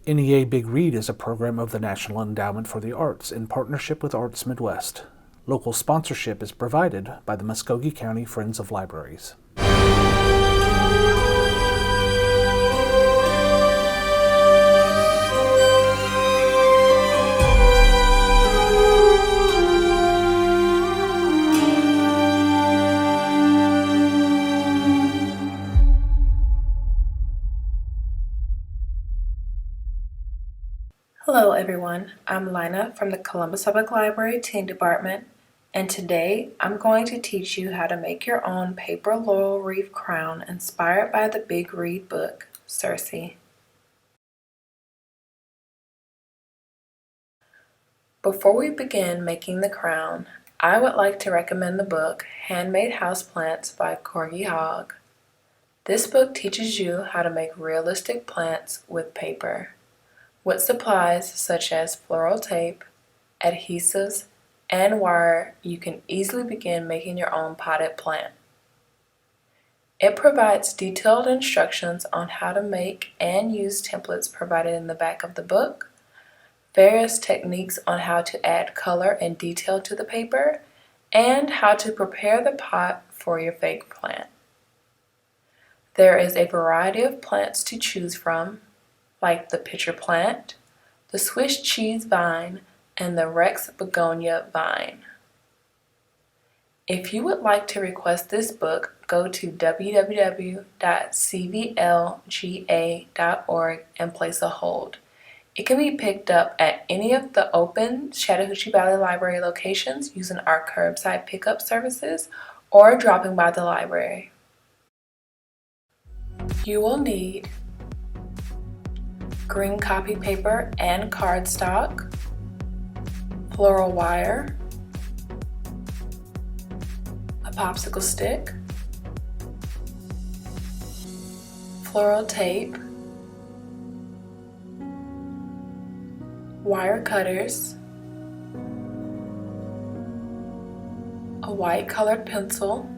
NEA Big Read is a program of the National Endowment for the Arts in partnership with Arts Midwest. Local sponsorship is provided by the Muskogee County Friends of Libraries. Hello everyone, I'm Lina from the Columbus Public Library Teen Department, and today I'm going to teach you how to make your own paper laurel wreath crown inspired by the Big Read Book Circe. Before we begin making the crown, I would like to recommend the book Handmade Houseplants by Corgi Hogg. This book teaches you how to make realistic plants with paper. With supplies such as floral tape, adhesives, and wire, you can easily begin making your own potted plant. It provides detailed instructions on how to make and use templates provided in the back of the book, various techniques on how to add color and detail to the paper, and how to prepare the pot for your fake plant. There is a variety of plants to choose from, like the pitcher plant, the Swiss cheese vine, and the Rex begonia vine. If you would like to request this book, go to www.cvlga.org and place a hold. It can be picked up at any of the open Chattahoochee Valley Library locations using our curbside pickup services or dropping by the library. You will need green copy paper and cardstock, floral wire, a popsicle stick, floral tape, wire cutters, a white colored pencil,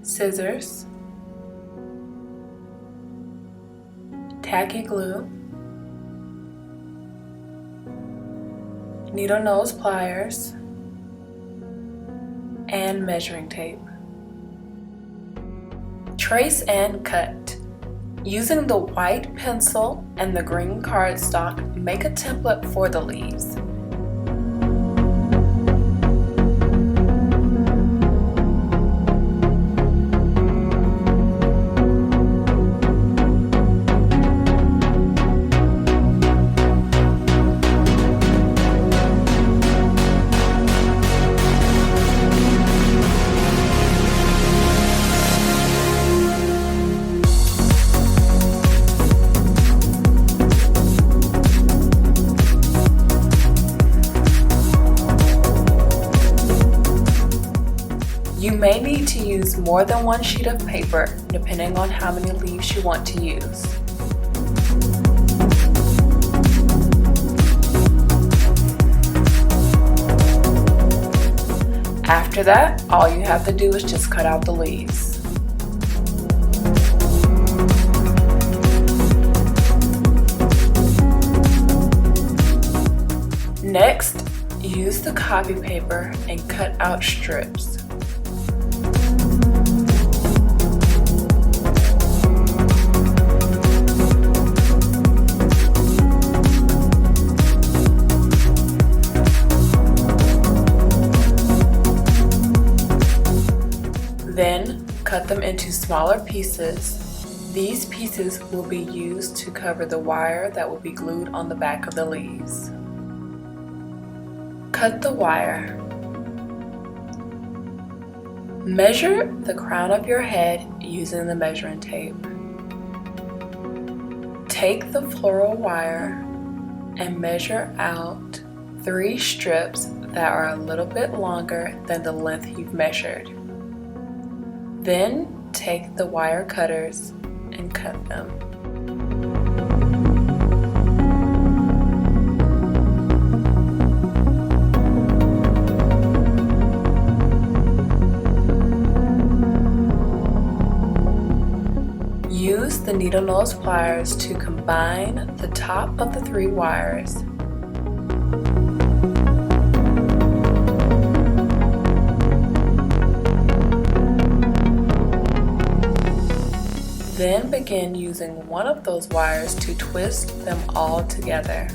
scissors, tacky glue, needle nose pliers, and measuring tape. Trace and cut. Using the white pencil and the green cardstock, make a template for the leaves. You may need to use more than one sheet of paper depending on how many leaves you want to use. After that, all you have to do is just cut out the leaves. Next, use the copy paper and cut out strips. Then, cut them into smaller pieces. These pieces will be used to cover the wire that will be glued on the back of the leaves. Cut the wire. Measure the crown of your head using the measuring tape. Take the floral wire and measure out 3 strips that are a little bit longer than the length you've measured. Then take the wire cutters and cut them. Use the needle nose pliers to combine the top of the 3 wires. Then begin using one of those wires to twist them all together.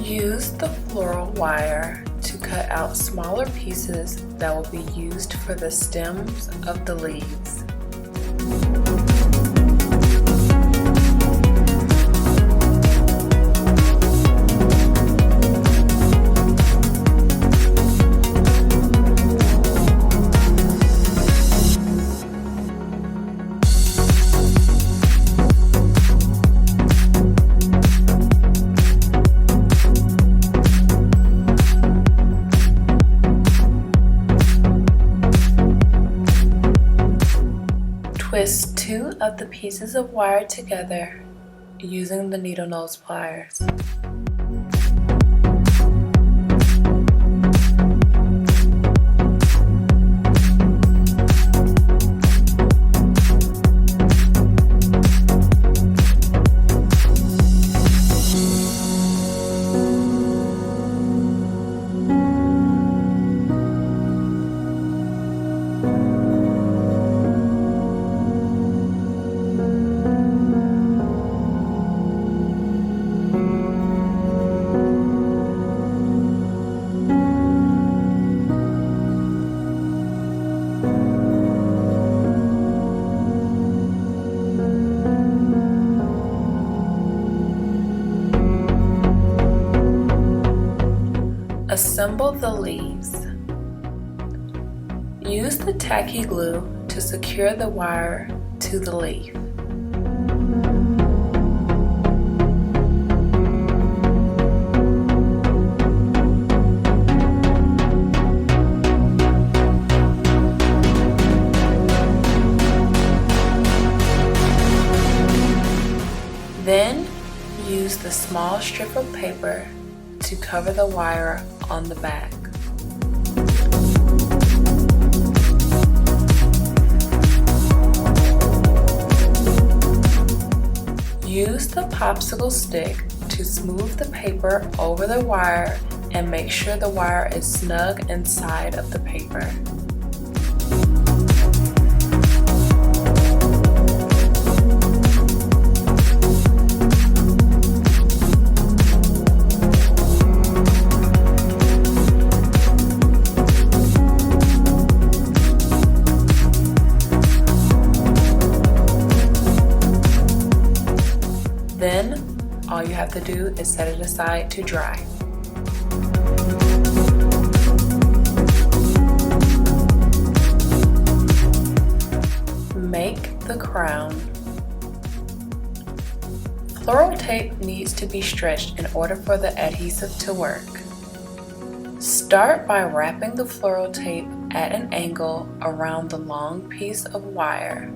Use the floral wire to cut out smaller pieces that will be used for the stems of the leaves. Twist 2 of the pieces of wire together using the needle nose pliers. Assemble the leaves. Use the tacky glue to secure the wire to the leaf. Then use the small strip of paper to cover the wire on the back. Use the popsicle stick to smooth the paper over the wire and make sure the wire is snug inside of the paper. Then, all you have to do is set it aside to dry. Make the crown. Floral tape needs to be stretched in order for the adhesive to work. Start by wrapping the floral tape at an angle around the long piece of wire.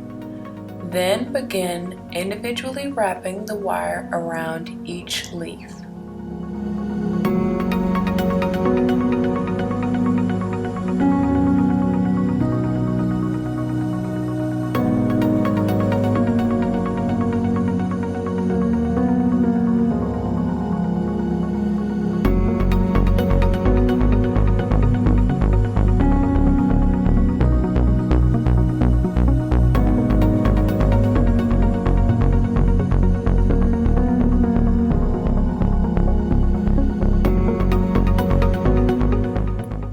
Then begin individually wrapping the wire around each leaf.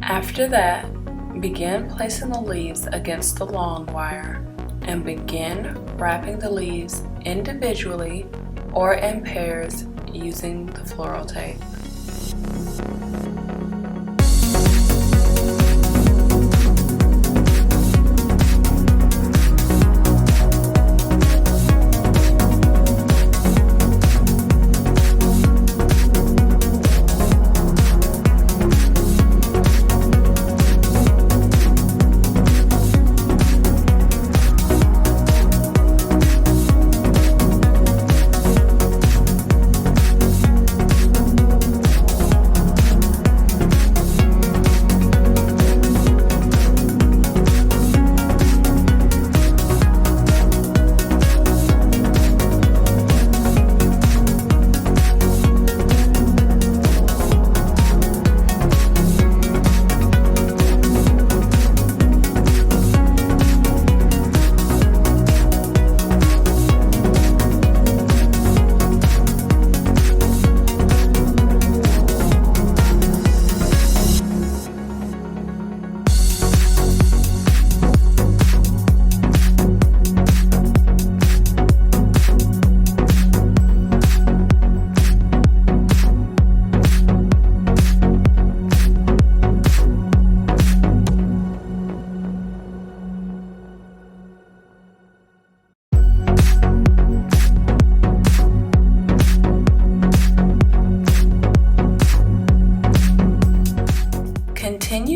After that, begin placing the leaves against the long wire and begin wrapping the leaves individually or in pairs using the floral tape.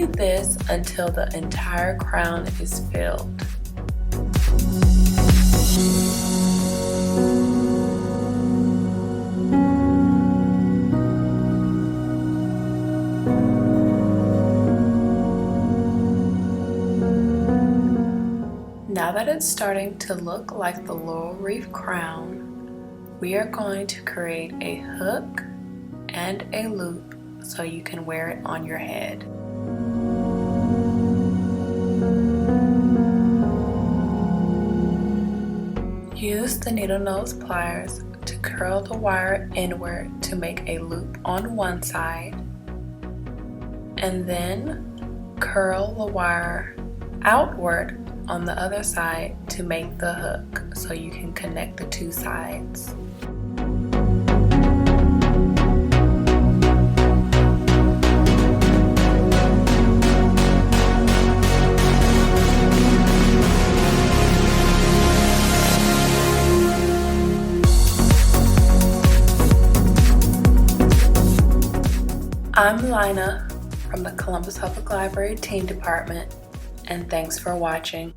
Continue this until the entire crown is filled. Now that it's starting to look like the Laurel Wreath crown, we are going to create a hook and a loop so you can wear it on your head. Use the needle nose pliers to curl the wire inward to make a loop on one side, and then curl the wire outward on the other side to make the hook so you can connect the two sides. I'm Lina from the Columbus Public Library Teen Department, and thanks for watching.